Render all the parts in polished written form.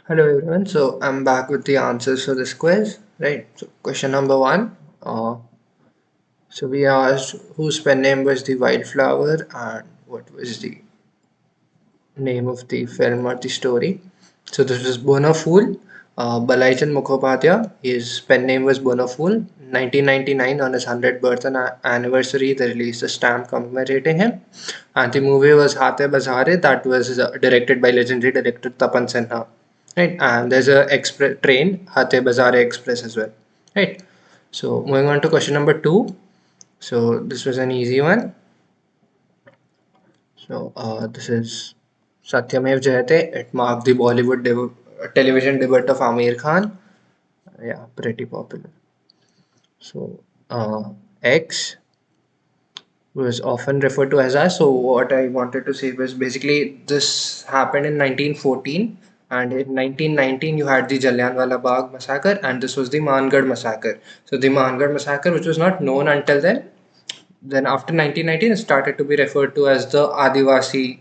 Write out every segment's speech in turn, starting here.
Hello everyone, so I'm back with the answers for this quiz, right? So question number one, so we asked whose pen name was the wildflower and what was the name of the film or the story. So this was Bonafool, Balaijan Mukhopadhyay. His pen name was Bonafool. 1999, on his 100th birthday anniversary, they released a stamp commemorating him. And the movie was Hate Bazare, that was directed by legendary director Tapan Sinha. Right, and there's a express train, Hate Bazare Express as well. Right. So moving on to question number two. So this was an easy one. So this is Satyamev Jayate. It marked the Bollywood television debut of Amir Khan. Yeah, pretty popular. So X was often referred to as us. So what I wanted to say was basically this happened in 1914, and in 1919 you had the Jallianwala Bagh massacre, and this was the Mangarh massacre. So the Mangarh massacre, which was not known until then after 1919 it started to be referred to as the Adivasi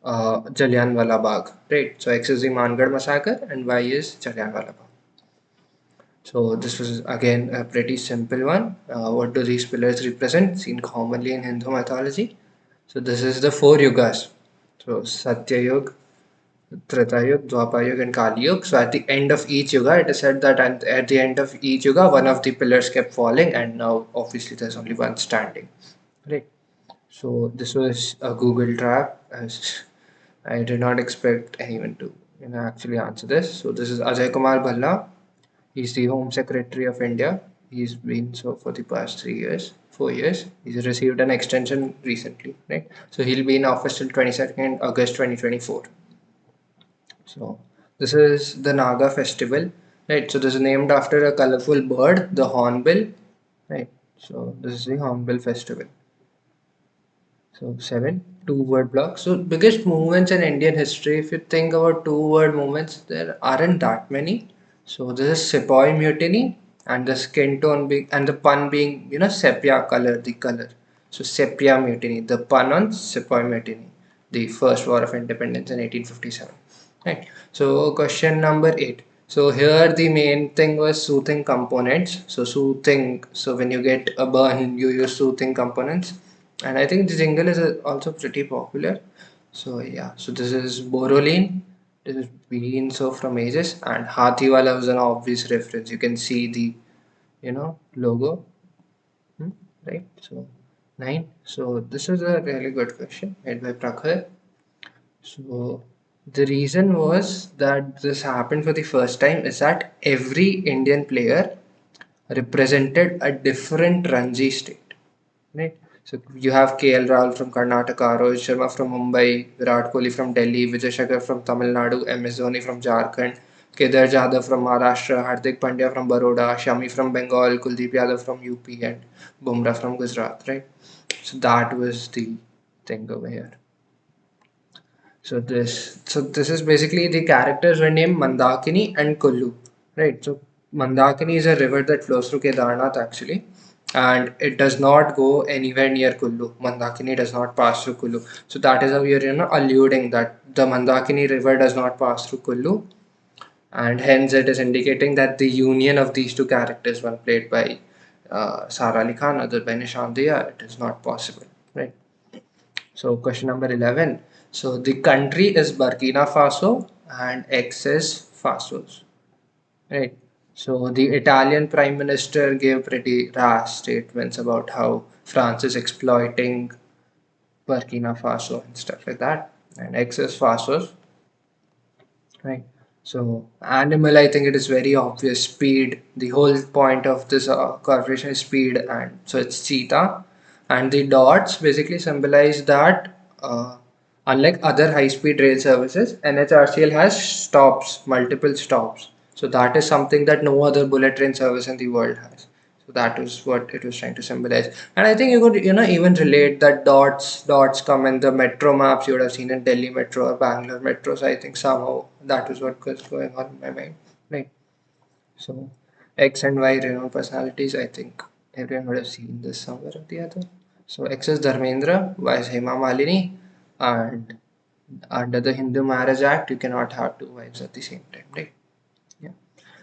Jallianwala Bagh, right? So X is the Mangarh massacre and Y is Jallianwala Bagh. So this was again a pretty simple one. What do these pillars represent? Seen commonly in Hindu mythology. So this is the four yugas. So Satya Yuga, Treta Yuga, Dwapar Yuga, and Kali Yuga. So at the end of each yuga, it is said that at the end of each yuga, one of the pillars kept falling, and now obviously there's only one standing. Right. So this was a Google trap, as I did not expect anyone to actually answer this. So this is Ajay Kumar Bhalla. He's the Home Secretary of India. He's been so for the past 3 years, 4 years. He's received an extension recently, right? So he'll be in office till 22nd August 2024. So this is the Naga festival, right? So this is named after a colorful bird, the hornbill, right? So this is the hornbill festival. So seven, two-word blocks. So biggest movements in Indian history. If you think about two-word movements, there aren't that many. So this is Sepoy Mutiny and the skin tone being and the pun being sepia color, the color. So sepia mutiny, the pun on Sepoy Mutiny, the first war of independence in 1857. Right. So question number eight. So here the main thing was soothing components. So soothing. So when you get a burn, you use soothing components, and I think the jingle is also pretty popular. So yeah, so this is Borolene. This has been so from ages, and Hathiwala was an obvious reference. You can see the logo, hmm, right? So nine. So this is a really good question made by Prakhar. So the reason was that this happened for the first time is that every Indian player represented a different Ranji state, right? So you have KL Rahul from Karnataka, Rohit Sharma from Mumbai, Virat Kohli from Delhi, Vijay Shankar from Tamil Nadu, MS Dhoni from Jharkhand, Kedar Jadhav from Maharashtra, Hardik Pandya from Baroda, Shami from Bengal, Kuldeep Yadav from UP, and Bumrah from Gujarat, right? So that was the thing over here. So this is basically the characters were named Mandakini and Kullu, right? So Mandakini is a river that flows through Kedarnath actually, and it does not go anywhere near Kullu. Mandakini does not pass through Kullu. So that is how you're alluding that the Mandakini river does not pass through Kullu, and hence it is indicating that the union of these two characters, one played by Sara Ali Khan, other by Nishan Diya, it is not possible, right? So question number 11. So the country is Burkina Faso and X is Fasos. Right. So the Italian Prime Minister gave pretty rash statements about how France is exploiting Burkina Faso and stuff like that. And X is Fasos. Right. So animal, I think it is very obvious. Speed. The whole point of this corporation is speed, and so it's cheetah. And the dots basically symbolize that unlike other high-speed rail services, NHRCL has stops, multiple stops. So that is something that no other bullet train service in the world has. So that was what it was trying to symbolize. And I think you could, even relate that dots come in the metro maps you would have seen in Delhi Metro or Bangalore Metro. So I think somehow that was what was going on in my mind. Right. So X and Y renowned personalities, I think everyone would have seen this somewhere or the other. So X is Dharmendra, Y is Hema Malini, and Under the Hindu Marriage Act, you cannot have two wives at the same time, right? Yeah.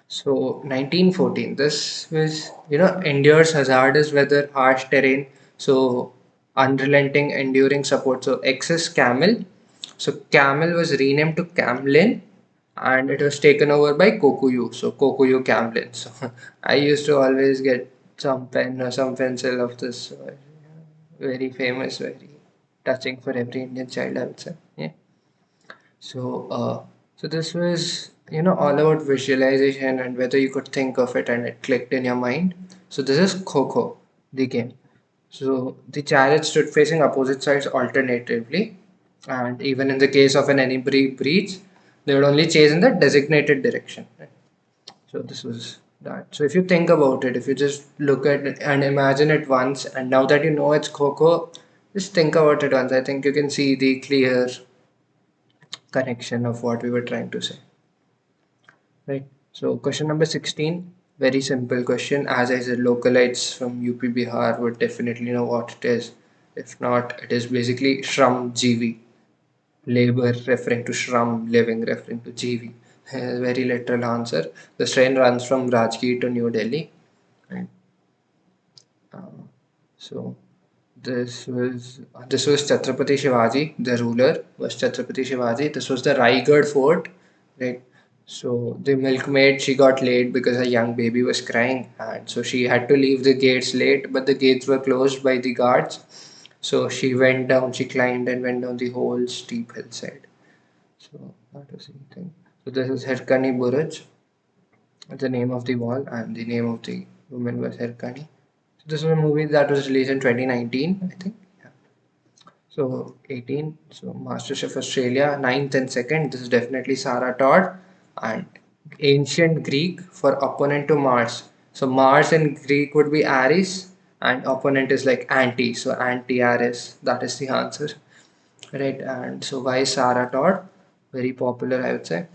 So 1914, this was, endures hazardous weather, harsh terrain, so unrelenting, enduring support. So X is camel. So camel was renamed to Camlin, and it was taken over by Kokuyu. So Kokuyu Camlin. So I used to always get some pen or some pencil of this. Very famous, very touching for every Indian child, I would say. Yeah. So, so this was, all about visualization and whether you could think of it and it clicked in your mind. So this is Kho, the game. So the chariot stood facing opposite sides alternatively, and even in the case of an enemy breach, they would only chase in the designated direction. Right? So this was that. So if you think about it, if you just look at it and imagine it once, and now that you know it's Coco, just think about it once. I think you can see the clear connection of what we were trying to say. Right. So question number 16, very simple question. As I said, localites from UP Bihar would definitely know what it is. If not, it is basically Shram GV. Labor referring to Shram, living referring to GV. Very literal answer. The train runs from Rajgir to New Delhi. Right. Uh, so this was Chhatrapati Shivaji. The ruler was Chhatrapati Shivaji. This was the Raigad fort, right? So the milkmaid, she got late because a young baby was crying, and so she had to leave the gates late. But the gates were closed by the guards. So she went down. She climbed and went down the whole steep hillside. So that was the thing. So this is Hirkani Burj, the name of the wall, and the name of the woman was Hirkani. So this was a movie that was released in 2019, I think. Yeah. So 18. So MasterChef Australia, ninth and second. This is definitely Sarah Todd. And ancient Greek for opponent to Mars. So Mars in Greek would be Ares, and opponent is like anti. So anti Ares. That is the answer. Right. And so why Sarah Todd? Very popular, I would say.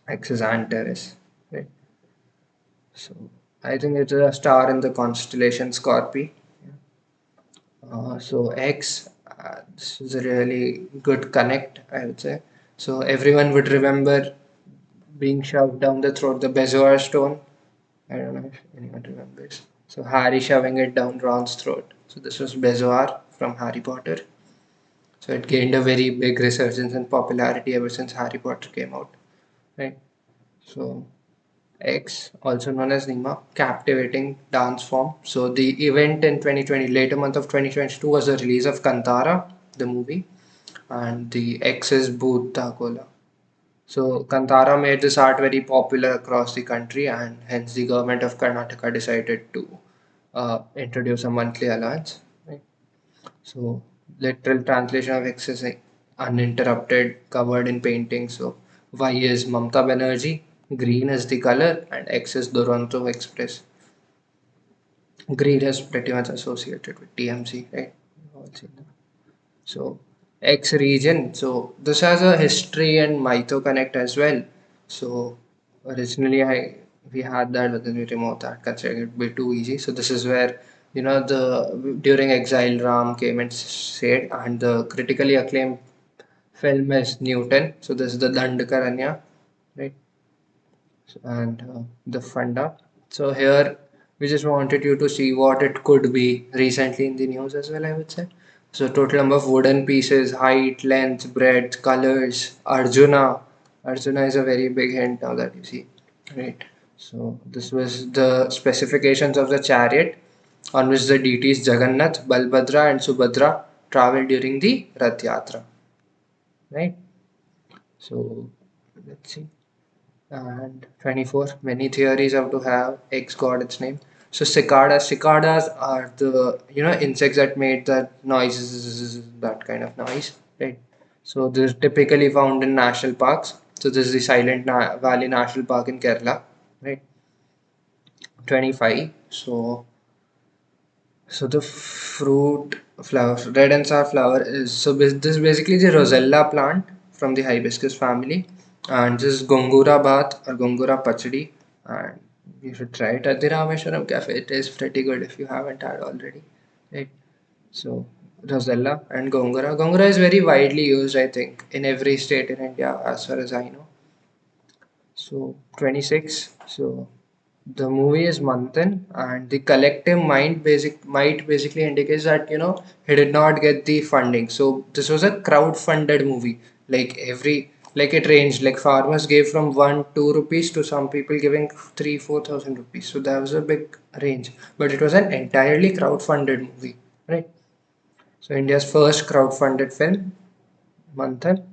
X is Antares. Right. So I think it's a star in the constellation Scorpio. So X, this is a really good connect, I would say. So everyone would remember being shoved down the throat, the Bezoar stone. I don't know if anyone remembers. So Harry shoving it down Ron's throat. So this was Bezoar from Harry Potter. So it gained a very big resurgence in popularity ever since Harry Potter came out, right? So X, also known as Nima, captivating dance form. So the event in 2020, later month of 2022, was the release of Kantara, the movie, and the X is Bhutta Kola. So Kantara made this art very popular across the country, and hence the government of Karnataka decided to introduce a monthly allowance. Right? So literal translation of X is uninterrupted, covered in painting. So Y is Mamta Banerjee, green is the color, and X is Duronto Express. Green is pretty much associated with TMC, right? We've all seen that. So X region. So this has a history and mytho connect as well. So originally we had that, but then we removed that, considering it would be too easy. So this is where the during exile Ram came and said, and the critically acclaimed film is Newton. So this is the Dandakaranya, right? And the funda. So here we just wanted you to see what it could be recently in the news as well, I would say. So total number of wooden pieces, height, length, breadth, colors, Arjuna. Arjuna is a very big hint now that you see. Right. So this was the specifications of the chariot on which the deities Jagannath, Balbhadra and Subhadra traveled during the Rath Yatra. Right. So let's see. And 24, many theories have to have X got its name. So cicadas are the insects that made that noise, that kind of noise, right? So they're typically found in national parks. So this is the Valley National Park in Kerala, right? 25. So the fruit flower, red and sour flower is this is basically the rosella plant from the hibiscus family, and this is gongura bath or gongura pachadi, and you should try it at the Rameshwaram cafe. It is pretty good if you haven't had already, right? So Rosella and Gongura. Gongura is very widely used, I think, in every state in India, as far as I know. So 26. So the movie is Manthan, and the collective mind might basically indicates that he did not get the funding. So this was a crowd-funded movie. Like it ranged. Like farmers gave from 1 2 rupees to some people giving 3 4 thousand rupees. So that was a big range. But it was an entirely crowd-funded movie, right? So India's first crowd-funded film, Manthan.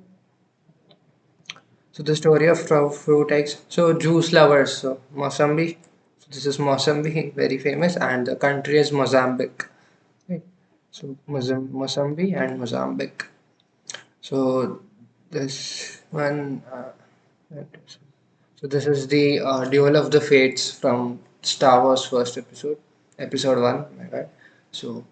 So the story of fruit eggs. So juice lovers. So Mozambique. So this is Mozambique, very famous, and the country is Mozambique. Right. So Mozambique and Mozambique. So this one. So this is the Duel of the Fates from Star Wars first episode, episode one. My bad. So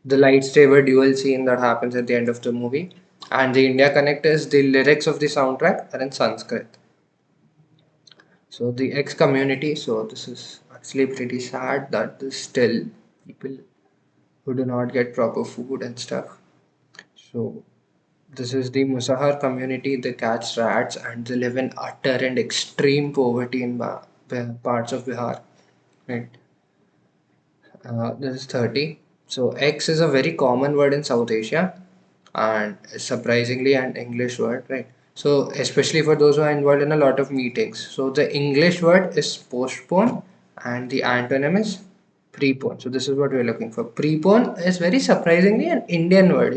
the lightsaber duel scene that happens at the end of the movie, and the India Connect is the lyrics of the soundtrack are in Sanskrit. So the ex community, so this is actually pretty sad that there's still people who do not get proper food and stuff. So this is the Musahar community. They catch rats and they live in utter and extreme poverty in parts of Bihar. Right. This is 30. So X is a very common word in South Asia and surprisingly an English word, right? So especially for those who are involved in a lot of meetings. So the English word is postpone and the antonym is prepone. So this is what we're looking for. Prepone is very surprisingly an Indian word.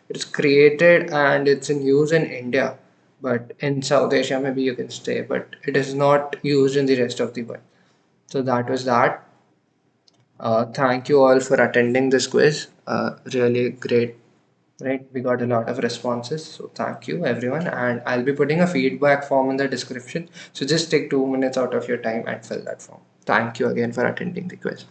It's created and it's in use in India. But in South Asia, maybe you can stay, but it is not used in the rest of the world. So that was that. Thank you all for attending this quiz. Really great, right? We got a lot of responses. So thank you everyone. And I'll be putting a feedback form in the description. So just take 2 minutes out of your time and fill that form. Thank you again for attending the quiz.